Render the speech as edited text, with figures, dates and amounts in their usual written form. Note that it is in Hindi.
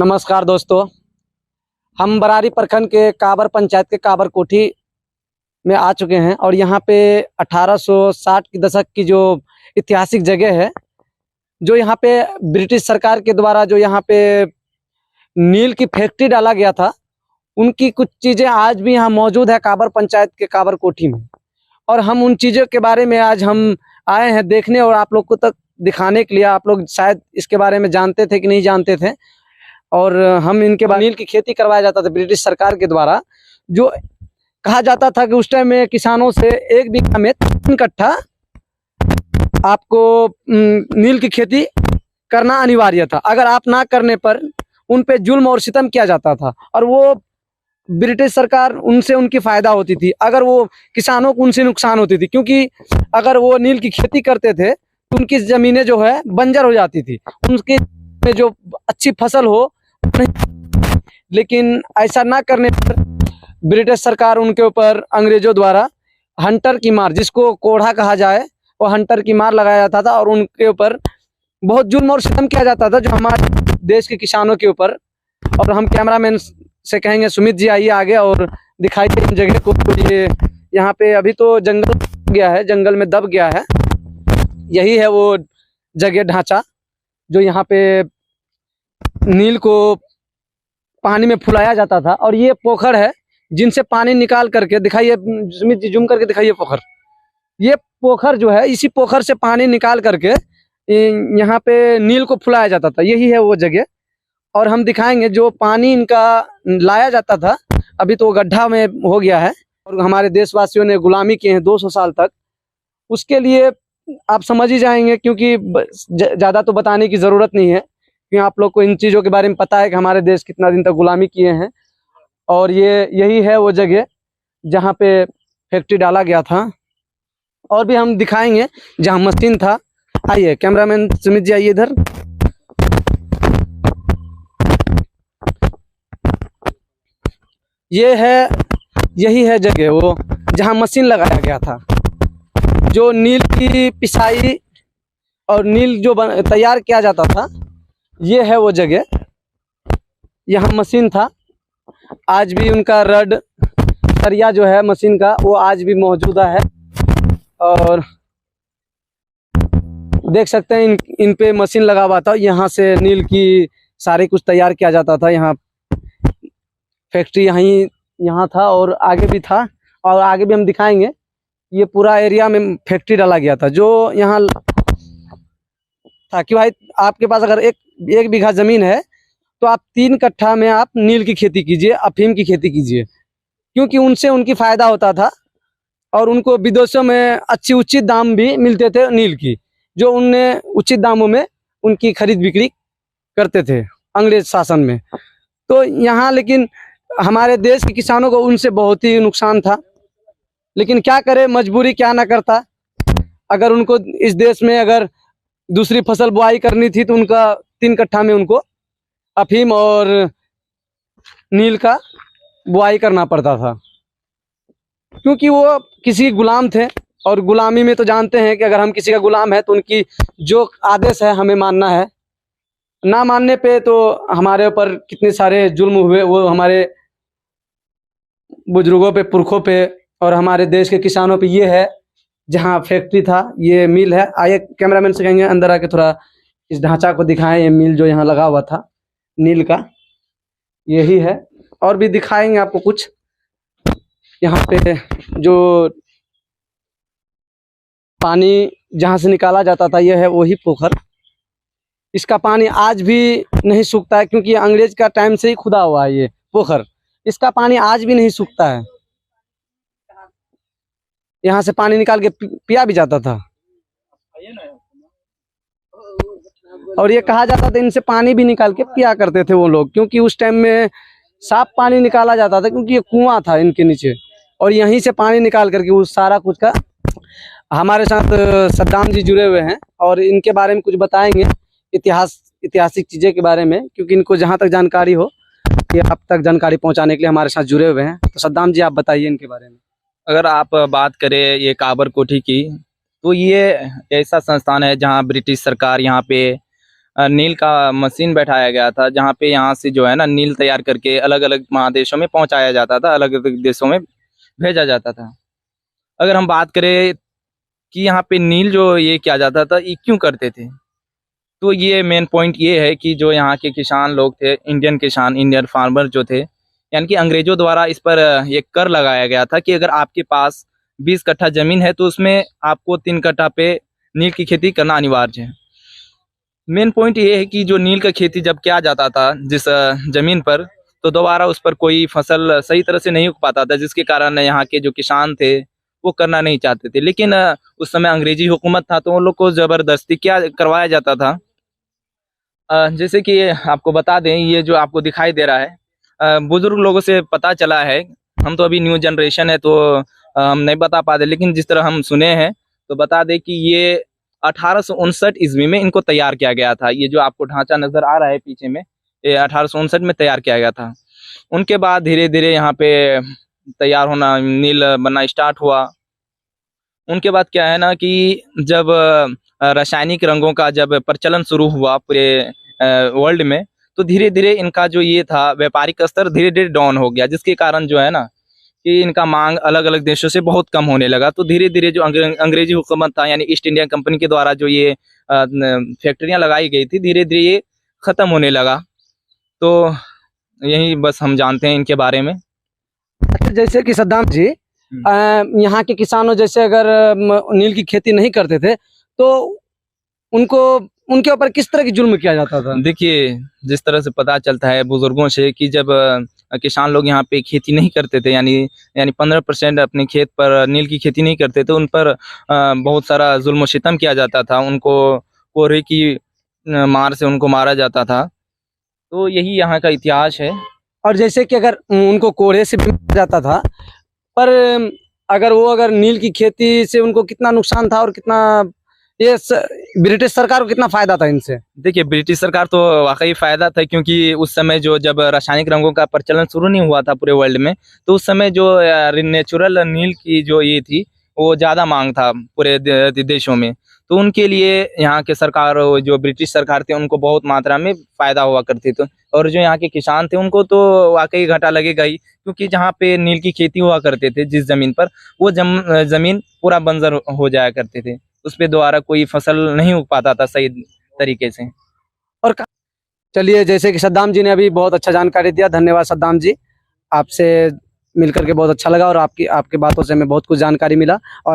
नमस्कार दोस्तों, हम बरारी प्रखंड के काबर पंचायत के काबर कोठी में आ चुके हैं और यहाँ पे 1860 के दशक की जो ऐतिहासिक जगह है, जो यहाँ पे ब्रिटिश सरकार के द्वारा जो यहाँ पे नील की फैक्ट्री डाला गया था, उनकी कुछ चीज़ें आज भी यहाँ मौजूद है काबर पंचायत के काबर कोठी में। और हम उन चीज़ों के बारे में आज हम आए हैं देखने और आप लोग को तक दिखाने के लिए। आप लोग शायद इसके बारे में जानते थे कि नहीं जानते थे। और हम इनके बाद नील की खेती करवाया जाता था ब्रिटिश सरकार के द्वारा। जो कहा जाता था कि उस टाइम में किसानों से 1 बीघा में 3 कट्ठा आपको नील की खेती करना अनिवार्य था। अगर आप ना करने पर उन पे जुल्म और सितम किया जाता था और वो ब्रिटिश सरकार उनसे उनकी फायदा होती थी, अगर वो किसानों को उनसे नुकसान होती थी, क्योंकि अगर वो नील की खेती करते थे तो उनकी जमीनें जो है बंजर हो जाती थी, उनके में जो अच्छी फसल हो नहीं। लेकिन ऐसा ना करने पर ब्रिटिश सरकार उनके ऊपर अंग्रेजों द्वारा हंटर की मार, जिसको कोढ़ा कहा जाए, वो हंटर की मार लगाया जाता था और उनके ऊपर बहुत जुल्म और सितम किया जाता था जो हमारे देश के किसानों के ऊपर। और हम कैमरामैन से कहेंगे सुमित जी आइए आगे और दिखाइए इन जगह को। तो ये यहाँ पे अभी तो जंगल गया है, जंगल में दब गया है। यही है वो जगह ढांचा जो यहाँ पे नील को पानी में फुलाया जाता था। और ये पोखर है जिनसे पानी निकाल करके दिखाइए, सुमित जी जूम करके दिखाइए पोखर। ये पोखर जो है, इसी पोखर से पानी निकाल करके यहाँ पे नील को फुलाया जाता था। यही है वो जगह। और हम दिखाएंगे जो पानी इनका लाया जाता था, अभी तो गड्ढा में हो गया है और हमारे देशवासियों ने गुलामी किए हैं 200 साल तक। उसके लिए आप समझ ही जाएंगे, क्योंकि ज़्यादा तो बताने की ज़रूरत नहीं है, क्योंकि आप लोग को इन चीज़ों के बारे में पता है कि हमारे देश कितना दिन तक गुलामी किए हैं। और यही है वो जगह जहाँ पे फैक्ट्री डाला गया था। और भी हम दिखाएंगे जहाँ मशीन था। आइए कैमरामैन सुमित जी आइए इधर। यही है जगह वो जहाँ मशीन लगाया गया था, जो नील की पिसाई और नील जो तैयार किया जाता था। ये है वो जगह, यहाँ मशीन था। आज भी उनका रड सरिया जो है मशीन का, वो आज भी मौजूदा है। और देख सकते हैं इन पे मशीन लगा हुआ था। यहाँ से नील की सारी कुछ तैयार किया जाता था। यहाँ फैक्ट्री यहाँ था और आगे भी था, और आगे भी हम दिखाएंगे। ये पूरा एरिया में फैक्ट्री डाला गया था जो यहाँ था कि भाई आपके पास अगर एक बीघा जमीन है तो आप 3 कट्ठा में आप नील की खेती कीजिए, अफीम की खेती कीजिए, क्योंकि उनसे उनकी फायदा होता था और उनको विदेशों में अच्छी उचित दाम भी मिलते थे नील की, जो उनने उचित दामों में उनकी खरीद बिक्री करते थे अंग्रेज शासन में। तो यहाँ लेकिन हमारे देश के किसानों को उनसे बहुत ही नुकसान था। लेकिन क्या करे, मजबूरी क्या ना करता। अगर उनको इस देश में अगर दूसरी फसल बुआई करनी थी तो उनका 3 कट्ठा में उनको अफीम और नील का बुआई करना पड़ता था, क्योंकि वो किसी गुलाम थे। और गुलामी में तो जानते हैं कि अगर हम किसी का गुलाम है तो उनकी जो आदेश है हमें मानना है। ना मानने पे तो हमारे ऊपर कितने सारे जुल्म हुए, वो हमारे बुजुर्गों पे, पुरखों पे और हमारे देश के किसानों पे। ये है जहाँ फैक्ट्री था, ये मिल है। आइए कैमरामैन से कहेंगे अंदर आके थोड़ा इस ढांचा को दिखाएं। ये मिल जो यहाँ लगा हुआ था नील का, यही है। और भी दिखाएंगे आपको कुछ। यहाँ पे जो पानी जहाँ से निकाला जाता था, यह है वही पोखर। इसका पानी आज भी नहीं सूखता है, क्योंकि अंग्रेज का टाइम से ही खुदा हुआ है ये पोखर। इसका पानी आज भी नहीं सूखता है। यहाँ से पानी निकाल के पिया भी जाता था। और ये कहा जाता था इनसे पानी भी निकाल के पिया करते थे वो लोग, क्योंकि उस टाइम में साफ पानी निकाला जाता था, क्योंकि ये कुआं था इनके नीचे। और यहीं से पानी निकाल करके उस सारा कुछ का। हमारे साथ सद्दाम जी जुड़े हुए हैं और इनके बारे में कुछ बताएंगे, ऐतिहासिक चीज़ें के बारे में, क्योंकि इनको जहाँ तक जानकारी हो कि आप तक जानकारी पहुँचाने के लिए हमारे साथ जुड़े हुए हैं। तो सद्दाम जी आप बताइए इनके बारे में। अगर आप बात करें ये काबर कोठी की, तो ये ऐसा संस्थान है जहाँ ब्रिटिश सरकार यहाँ पे नील का मशीन बैठाया गया था, जहाँ पे यहाँ से जो है ना नील तैयार करके अलग अलग महादेशों में पहुंचाया जाता था, अलग अलग देशों में भेजा जाता था। अगर हम बात करें कि यहाँ पे नील जो ये किया जाता था, ये क्यों करते थे, तो ये मेन पॉइंट ये है कि जो यहाँ के किसान लोग थे, इंडियन किसान, इंडियन फार्मर जो थे, यानी कि अंग्रेजों द्वारा इस पर एक कर लगाया गया था कि अगर आपके पास 20 कट्ठा जमीन है तो उसमें आपको 3 कट्ठा पे नील की खेती करना अनिवार्य है। मेन पॉइंट ये है कि जो नील का खेती जब किया जाता था जिस जमीन पर, तो दोबारा उस पर कोई फसल सही तरह से नहीं उग पाता था, जिसके कारण यहाँ के जो किसान थे वो करना नहीं चाहते थे। लेकिन उस समय अंग्रेजी हुकूमत था, तो उन लोग को जबरदस्ती क्या करवाया जाता था। जैसे कि आपको बता दें, ये जो आपको दिखाई दे रहा है, बुजुर्ग लोगों से पता चला है, हम तो अभी न्यू जनरेशन है तो हम नहीं बता पाते, लेकिन जिस तरह हम सुने हैं तो बता दें कि ये 1859 ईस्वी में इनको तैयार किया गया था। ये जो आपको ढांचा नजर आ रहा है पीछे में, ये 1859 में तैयार किया गया था। उनके बाद धीरे धीरे यहाँ पे तैयार होना, नील बनना स्टार्ट हुआ। उनके बाद क्या है ना कि जब रासायनिक रंगों का जब प्रचलन शुरू हुआ पूरे वर्ल्ड में, तो धीरे धीरे इनका जो ये था व्यापारिक स्तर धीरे धीरे डाउन हो गया, जिसके कारण जो है ना कि इनका मांग अलग अलग देशों से बहुत कम होने लगा। तो धीरे धीरे जो अंग्रेजी हुकूमत था, यानी ईस्ट इंडिया कंपनी के द्वारा जो ये फैक्ट्रियां लगाई गई थी, धीरे धीरे ये खत्म होने लगा। तो यही बस हम जानते हैं इनके बारे में। अच्छा, जैसे कि सद्दाम जी, यहाँ के किसानों जैसे अगर नील की खेती नहीं करते थे तो उनको उनके ऊपर किस तरह की जुल्म किया जाता था? देखिए, जिस तरह से पता चलता है बुजुर्गों से कि जब किसान लोग यहाँ पे खेती नहीं करते थे, यानी 15% अपने खेत पर नील की खेती नहीं करते थे, उन पर बहुत सारा जुल्म सितम किया जाता था। उनको कोहरे की मार से उनको मारा जाता था। तो यही यहाँ का इतिहास है। और जैसे कि अगर उनको कोड़े से भी मारा जाता था, पर अगर नील की खेती से उनको कितना नुकसान था और कितना ब्रिटिश सरकार को कितना फायदा था इनसे? देखिए, ब्रिटिश सरकार तो वाकई फायदा था, क्योंकि उस समय जो जब रासायनिक रंगों का प्रचलन शुरू नहीं हुआ था पूरे वर्ल्ड में, तो उस समय जो नेचुरल नील की जो ये थी वो ज़्यादा मांग था पूरे देशों में। तो उनके लिए यहाँ के सरकार, जो ब्रिटिश सरकार थे, उनको बहुत मात्रा में फायदा हुआ करती थी। और जो यहाँ के किसान थे उनको तो वाकई घाटा लगेगा ही, क्योंकि जहाँ पे नील की खेती हुआ करते थे जिस जमीन पर, वो जमीन पूरा बंजर हो जाया करते थे, उस पे दोबारा कोई फसल नहीं उग पाता था सही तरीके से। और चलिए, जैसे कि सद्दाम जी ने अभी बहुत अच्छा जानकारी दिया, धन्यवाद सद्दाम जी, आपसे मिलकर के बहुत अच्छा लगा और आपकी बातों से हमें बहुत कुछ जानकारी मिला। और